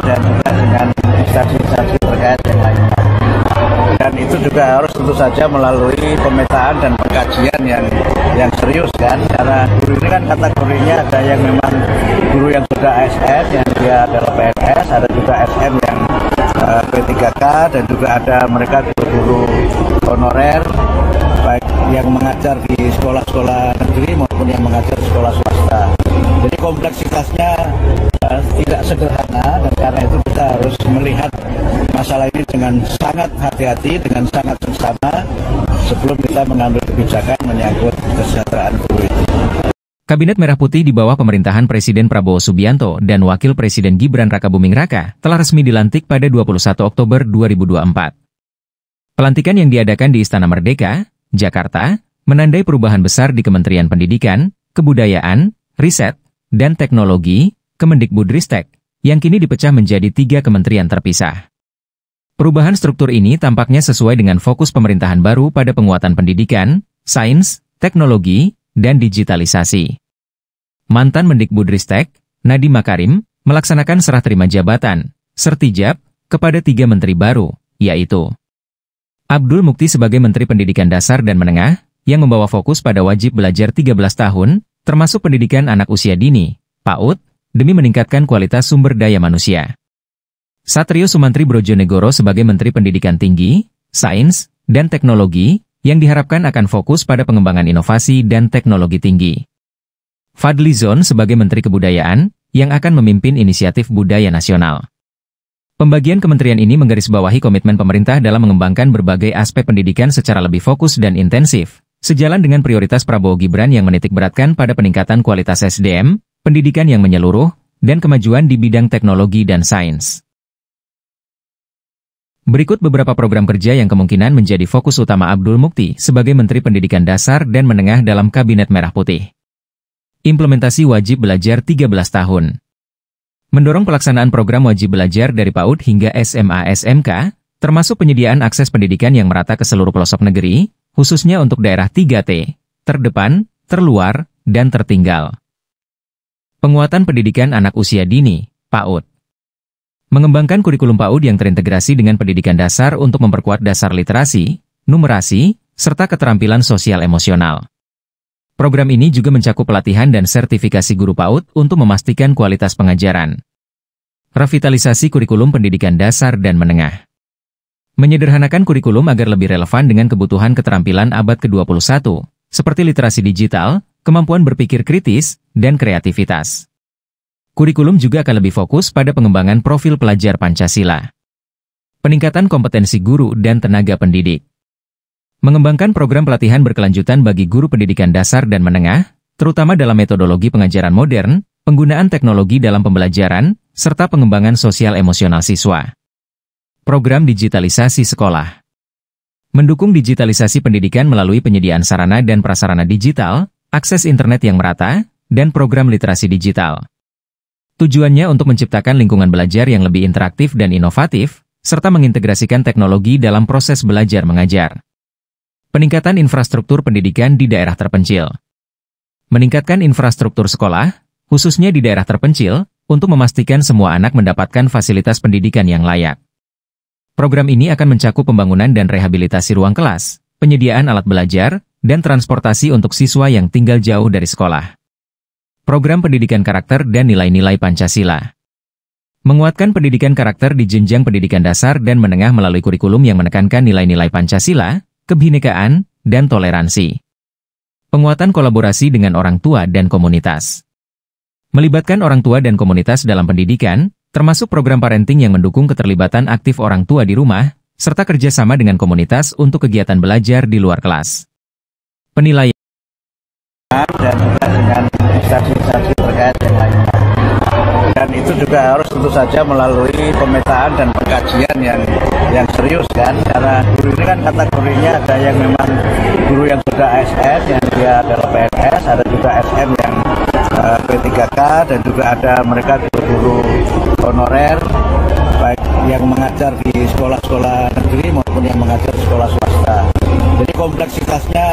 dan juga dengan instansi-instansi terkait yang lainnya. Dan itu juga harus tentu saja melalui pemetaan dan pengkajian yang serius kan, karena guru ini kan kategorinya ada yang memang guru yang sudah ASN yang dia adalah PNS, ada juga SM yang P3K, dan juga ada mereka guru honorer baik yang mengajar di sekolah-sekolah negeri maupun yang mengajar di sekolah swasta. Jadi kompleksitasnya tidak sederhana, dan karena itu kita harus melihat masalah ini dengan sangat hati-hati, dengan sangat seksama sebelum kita mengambil kebijakan menyangkut kesejahteraan guru itu. Kabinet Merah Putih di bawah pemerintahan Presiden Prabowo Subianto dan Wakil Presiden Gibran Rakabuming Raka telah resmi dilantik pada 21 Oktober 2024. Pelantikan yang diadakan di Istana Merdeka, Jakarta, menandai perubahan besar di Kementerian Pendidikan, Kebudayaan, Riset, dan Teknologi, Kemendikbudristek, yang kini dipecah menjadi 3 kementerian terpisah. Perubahan struktur ini tampaknya sesuai dengan fokus pemerintahan baru pada penguatan pendidikan, sains, teknologi, dan digitalisasi. Mantan Mendikbudristek, Nadiem Makarim, melaksanakan serah terima jabatan, sertijab, kepada 3 menteri baru, yaitu Abdul Mukti sebagai Menteri Pendidikan Dasar dan Menengah, yang membawa fokus pada wajib belajar 13 tahun, termasuk pendidikan anak usia dini, PAUD, demi meningkatkan kualitas sumber daya manusia. Satrio Sumantri Brojonegoro sebagai Menteri Pendidikan Tinggi, Sains, dan Teknologi, yang diharapkan akan fokus pada pengembangan inovasi dan teknologi tinggi. Fadly Zon sebagai Menteri Kebudayaan, yang akan memimpin inisiatif budaya nasional. Pembagian kementerian ini menggarisbawahi komitmen pemerintah dalam mengembangkan berbagai aspek pendidikan secara lebih fokus dan intensif, sejalan dengan prioritas Prabowo Gibran yang menitikberatkan pada peningkatan kualitas SDM, pendidikan yang menyeluruh, dan kemajuan di bidang teknologi dan sains. Berikut beberapa program kerja yang kemungkinan menjadi fokus utama Abdul Mukti sebagai Menteri Pendidikan Dasar dan Menengah dalam Kabinet Merah Putih. Implementasi wajib belajar 13 tahun. Mendorong pelaksanaan program wajib belajar dari PAUD hingga SMA-SMK, termasuk penyediaan akses pendidikan yang merata ke seluruh pelosok negeri, khususnya untuk daerah 3T, terdepan, terluar, dan tertinggal. Penguatan pendidikan anak usia dini, PAUD. Mengembangkan kurikulum PAUD yang terintegrasi dengan pendidikan dasar untuk memperkuat dasar literasi, numerasi, serta keterampilan sosial emosional. Program ini juga mencakup pelatihan dan sertifikasi guru PAUD untuk memastikan kualitas pengajaran. Revitalisasi kurikulum pendidikan dasar dan menengah. Menyederhanakan kurikulum agar lebih relevan dengan kebutuhan keterampilan abad ke-21, seperti literasi digital, kemampuan berpikir kritis, dan kreativitas. Kurikulum juga akan lebih fokus pada pengembangan profil pelajar Pancasila. Peningkatan kompetensi guru dan tenaga pendidik. Mengembangkan program pelatihan berkelanjutan bagi guru pendidikan dasar dan menengah, terutama dalam metodologi pengajaran modern, penggunaan teknologi dalam pembelajaran, serta pengembangan sosial emosional siswa. Program digitalisasi sekolah. Mendukung digitalisasi pendidikan melalui penyediaan sarana dan prasarana digital, akses internet yang merata, dan program literasi digital. Tujuannya untuk menciptakan lingkungan belajar yang lebih interaktif dan inovatif, serta mengintegrasikan teknologi dalam proses belajar mengajar. Peningkatan infrastruktur pendidikan di daerah terpencil. Meningkatkan infrastruktur sekolah, khususnya di daerah terpencil, untuk memastikan semua anak mendapatkan fasilitas pendidikan yang layak. Program ini akan mencakup pembangunan dan rehabilitasi ruang kelas, penyediaan alat belajar, dan transportasi untuk siswa yang tinggal jauh dari sekolah. Program pendidikan karakter dan nilai-nilai Pancasila. Menguatkan pendidikan karakter di jenjang pendidikan dasar dan menengah melalui kurikulum yang menekankan nilai-nilai Pancasila, kebinekaan, dan toleransi. Penguatan kolaborasi dengan orang tua dan komunitas. Melibatkan orang tua dan komunitas dalam pendidikan, termasuk program parenting yang mendukung keterlibatan aktif orang tua di rumah, serta kerjasama dengan komunitas untuk kegiatan belajar di luar kelas. Penilaian dan juga dengan instansi-instansi terkait yang lainnya. Dan itu juga harus tentu saja melalui pemetaan dan pengkajian yang serius kan, karena guru ini kan kategorinya ada yang memang guru yang sudah ASN yang dia adalah PNS, ada juga SM yang P3K, dan juga ada mereka guru honorer baik yang mengajar di sekolah-sekolah negeri maupun yang mengajar di sekolah swasta. Jadi kompleksitasnya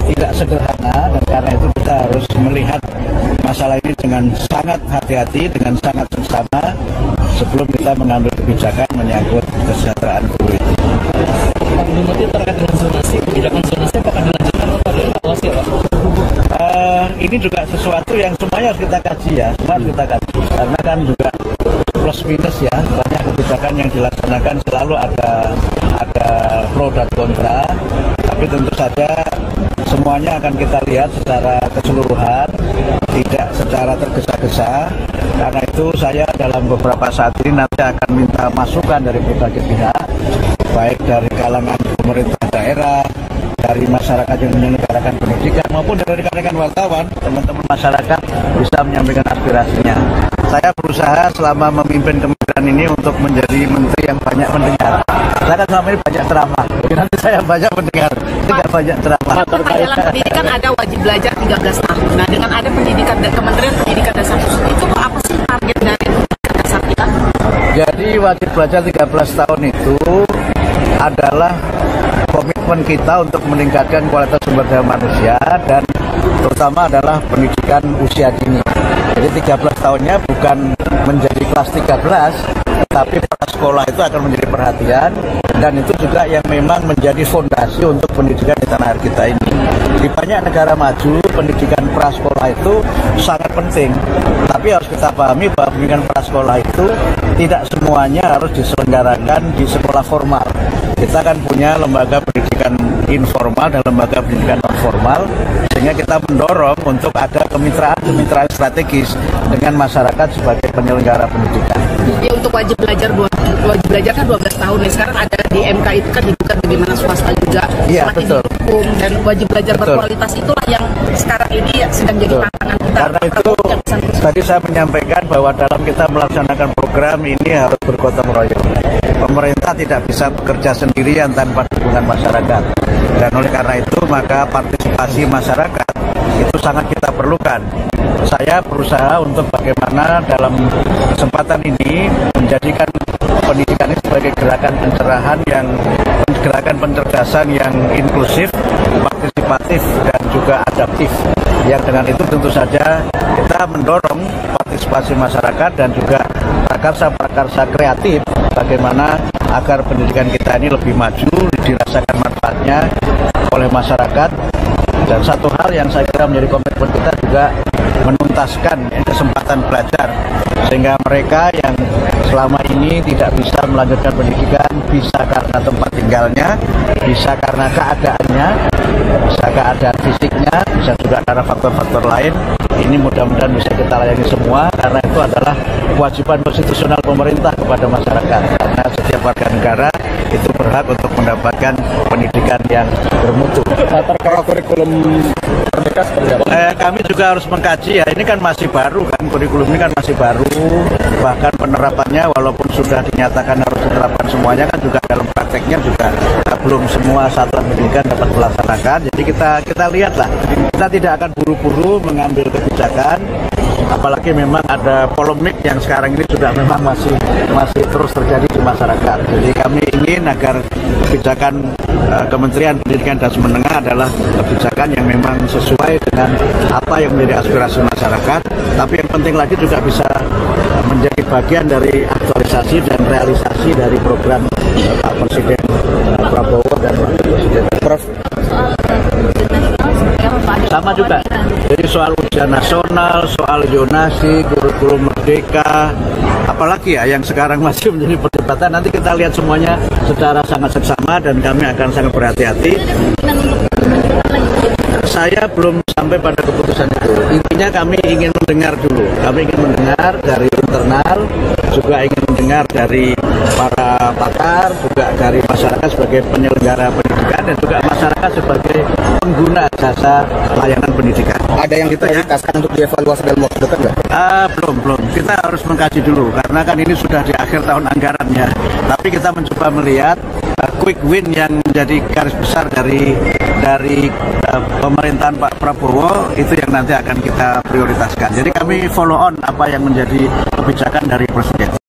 tidak sederhana, dan karena itu kita harus melihat masalah ini dengan sangat hati-hati, dengan sangat seksama sebelum kita mengambil kebijakan menyangkut kesejahteraan guru itu. Pak Bupati, terkait dengan zonasi, kebijakan zonasi apakah dilanjutkan atau dievaluasi ya Pak? Ini juga sesuatu yang semuanya harus kita kaji ya, semua harus kita kaji. Karena kan juga plus minus ya, banyak kebijakan yang dilaksanakan selalu ada pro dan kontra. Tapi tentu saja semuanya akan kita lihat secara keseluruhan, tidak secara tergesa-gesa. Karena itu saya dalam beberapa saat ini nanti akan minta masukan dari berbagai pihak, baik dari kalangan pemerintah daerah, dari masyarakat yang menyelenggarakan pendidikan, maupun dari rekan-rekan wartawan, teman-teman masyarakat bisa menyampaikan aspirasinya. Saya berusaha selama memimpin kementerian ini untuk menjadi menteri yang banyak mendengar. Saya kan selama ini banyak ceramah, jadi nanti saya banyak mendengar, tidak banyak ceramah. Dalam pendidikan ada wajib belajar 13 tahun. Nah, dengan ada pendidikan dan Kementerian Pendidikan Dasar itu apa sih target dari dasar kita? Jadi wajib belajar 13 tahun itu adalah komitmen kita untuk meningkatkan kualitas sumber daya manusia dan terutama adalah pendidikan usia dini. Jadi 13 tahunnya bukan menjadi kelas 13, tetapi prasekolah itu akan menjadi perhatian dan itu juga yang memang menjadi fondasi untuk pendidikan di tanah air kita ini. Di banyak negara maju, pendidikan prasekolah itu sangat penting. Tapi harus kita pahami bahwa pendidikan prasekolah itu tidak semuanya harus diselenggarakan di sekolah formal. Kita kan punya lembaga pendidikan informal dan lembaga pendidikan non formal, sehingga kita mendorong untuk ada kemitraan strategis dengan masyarakat sebagai penyelenggara pendidikan. Ya, untuk wajib belajar kan 12 tahun nih. Sekarang ada di MK itu kan dibuka bagaimana swasta juga Iya, semakin betul. didukung, dan wajib belajar Betul. berkualitas itulah yang sekarang ini sedang jadi Betul. tantangan kita. Karena itu tadi saya menyampaikan bahwa dalam kita melaksanakan program ini harus bergotong royong. Pemerintah tidak bisa bekerja sendirian tanpa dukungan masyarakat. Dan oleh karena itu maka partisipasi masyarakat itu sangat kita perlukan. Saya berusaha untuk bagaimana dalam kesempatan ini menjadikan pendidikan ini sebagai gerakan pencerahan gerakan pencerdasan yang inklusif, partisipatif dan juga adaptif. Yang dengan itu tentu saja kita mendorong partisipasi masyarakat dan juga prakarsa kreatif bagaimana agar pendidikan kita ini lebih maju, dirasakan manfaatnya oleh masyarakat. Dan satu hal yang saya kira menjadi komitmen kita juga menuntaskan kesempatan belajar, sehingga mereka yang selama ini tidak bisa melanjutkan pendidikan, bisa karena tempat tinggalnya, bisa karena keadaannya, bisa keadaan fisiknya, bisa juga karena faktor-faktor lain. Ini mudah-mudahan bisa kita layani semua, karena itu adalah kewajiban konstitusional pemerintah kepada masyarakat. Karena setiap warga negara itu berhak untuk mendapatkan pendidikan yang bermutu. Terkait kurikulum Merdeka seperti apa? Kami juga harus mengkaji ya, ini kan masih baru kan, kurikulum ini kan masih baru, bahkan penerapannya walaupun sudah dinyatakan harus diterapkan semuanya kan juga dalam prakteknya juga belum semua satuan pendidikan dapat melaksanakan. Jadi kita lihatlah, kita tidak akan buru-buru mengambil kebijakan, apalagi memang ada polemik yang sekarang ini juga memang masih terus terjadi di masyarakat. Jadi kami ingin agar kebijakan Kementerian Pendidikan dan Menengah adalah kebijakan yang memang sesuai dengan apa yang menjadi aspirasi masyarakat, tapi yang penting lagi juga bisa menjadi bagian dari aktualisasi dan realisasi dari program Pak Presiden Prabowo dan Wakil Presiden Prof. Sama juga, jadi soal ujian nasional, soal zonasi, kurikulum merdeka, apalagi ya yang sekarang masih menjadi perdebatan, nanti kita lihat semuanya secara sangat seksama dan kami akan sangat berhati-hati. Saya belum sampai pada keputusan itu. Intinya kami ingin mendengar dulu. Kami ingin mendengar dari internal, juga ingin mendengar dari para pakar, juga dari masyarakat sebagai penyelenggara pendidikan dan juga masyarakat sebagai pengguna jasa layanan pendidikan. Ada yang diprioritaskan untuk dievaluasi dalam waktu dekat nggak? Belum. Kita harus mengkaji dulu karena kan ini sudah di akhir tahun anggaran ya. Tapi kita mencoba melihat quick win yang menjadi garis besar dari pemerintahan Pak Prabowo itu yang nanti akan kita prioritaskan. Jadi kami follow on apa yang menjadi kebijakan dari Presiden.